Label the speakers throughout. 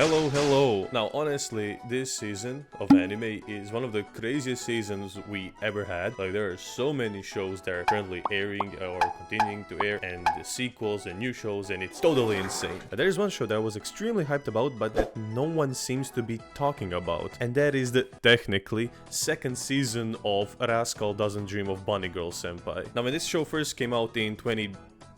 Speaker 1: Hello. Now, honestly, this season of anime is one of the craziest seasons we ever had. Like, there are so many shows that are currently airing or continuing to air, and the sequels and new shows, and it's totally insane. But there is one show that I was extremely hyped about, but that no one seems to be talking about, and that is the, technically, second season of Rascal Doesn't Dream of Bunny Girl Senpai. Now, when this show first came out in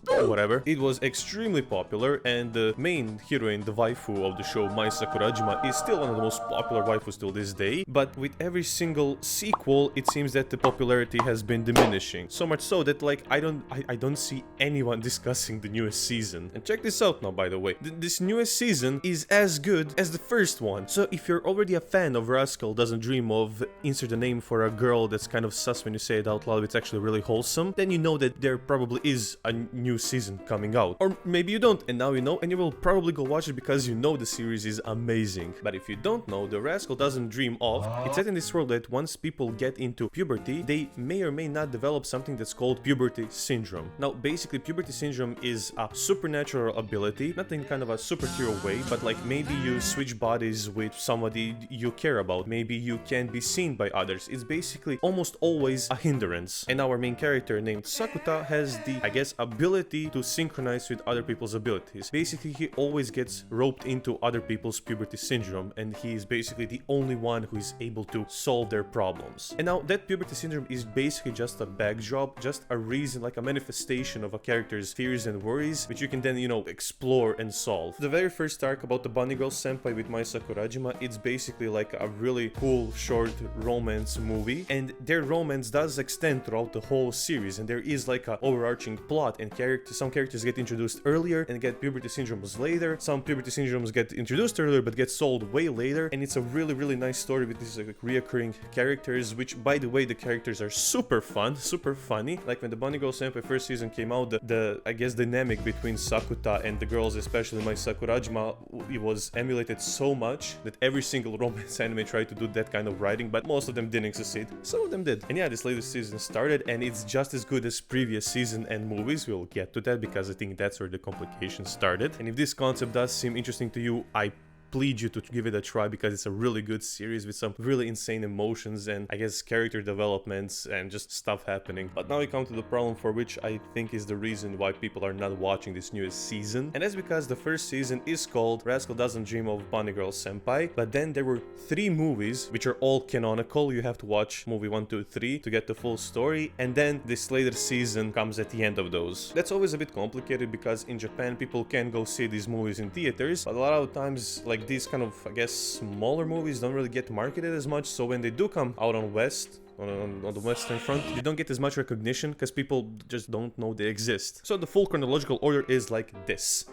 Speaker 1: whatever, it was extremely popular, and the main heroine, the waifu of the show, Mai Sakurajima, is still one of the most popular waifus till this day. But with every single sequel, it seems that the popularity has been diminishing. So much so that, like, I don't see anyone discussing the newest season. And check this out now, by the way. This newest season is as good as the first one. So if you're already a fan of Rascal Doesn't Dream of insert a name for a girl that's kind of sus when you say it out loud, it's actually really wholesome, then you know that there probably is a new season coming out. Or maybe you don't, and now you know, and you will probably go watch it because you know the series is amazing. But if you don't know, the Rascal Doesn't Dream of, it's set in this world that once people get into puberty, they may or may not develop something that's called puberty syndrome. Now, basically, puberty syndrome is a supernatural ability, not in kind of a superhero way, but like maybe you switch bodies with somebody you care about, maybe you can be seen by others. It's basically almost always a hindrance. And our main character named Sakuta has the, I guess, ability to synchronize with other people's abilities. Basically, he always gets roped into other people's puberty syndrome, and he is basically the only one who is able to solve their problems. And now, that puberty syndrome is basically just a backdrop, just a reason, like a manifestation of a character's fears and worries, which you can then, you know, explore and solve. The very first arc about the Bunny Girl Senpai with Mai Sakurajima, it's basically like a really cool, short romance movie, and their romance does extend throughout the whole series, and there is like a overarching plot, and some characters get introduced earlier and get puberty syndromes later. Some puberty syndromes get introduced earlier but get solved way later. And it's a really nice story with these like reoccurring characters, which, by the way, the characters are super fun, super funny. Like when the Bunny Girl Senpai first season came out, the I guess dynamic between Sakuta and the girls, especially Mai Sakurajima, it was emulated so much that every single romance anime tried to do that kind of writing, but most of them didn't succeed. Some of them did. And yeah, this latest season started, and it's just as good as previous season and movies. We'll get to that because I think that's where the complications started. And if this concept does seem interesting to you, I plead you to give it a try because it's a really good series with some really insane emotions and, I guess, character developments and just stuff happening. But now we come to the problem for which I think is the reason why people are not watching this newest season, and that's because the first season is called Rascal Doesn't Dream of Bunny Girl Senpai, but then there were 3 movies which are all canonical. You have to watch movie 1, 2, 3 to get the full story, and then this later season comes at the end of those. That's always a bit complicated because in Japan people can go see these movies in theaters, but a lot of times, like, these kind of, I guess, smaller movies don't really get marketed as much, so when they do come out on the Western front, they don't get as much recognition because people just don't know they exist. So the full chronological order is like this.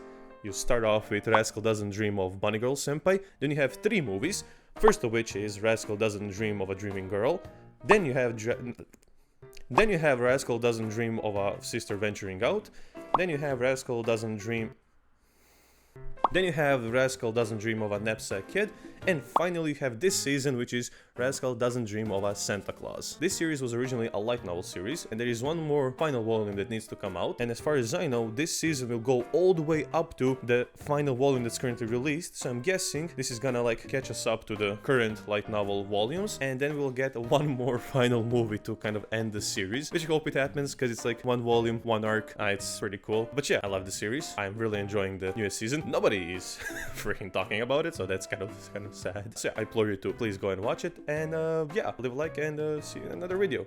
Speaker 1: You start off with Rascal Doesn't Dream of Bunny Girl Senpai, then you have 3 movies, first of which is Rascal Doesn't Dream of a Dreaming Girl, then you have Rascal Doesn't Dream of a Sister Venturing Out, then you have Rascal Doesn't Dream of a Knapsack Kid, and finally you have this season, which is Rascal Doesn't Dream of a Santa Claus. This series was originally a light novel series, and there is one more final volume that needs to come out, and as far as I know, this season will go all the way up to the final volume that's currently released, so I'm guessing this is gonna like catch us up to the current light novel volumes, and then we'll get one more final movie to kind of end the series, which I hope it happens because it's like 1 volume, 1 arc. It's pretty cool. But yeah, I love the series. I'm really enjoying the newest season. Nobody is freaking talking about it, so that's kind of sad. So yeah, I implore you to please go and watch it, and yeah, leave a like and see you in another video.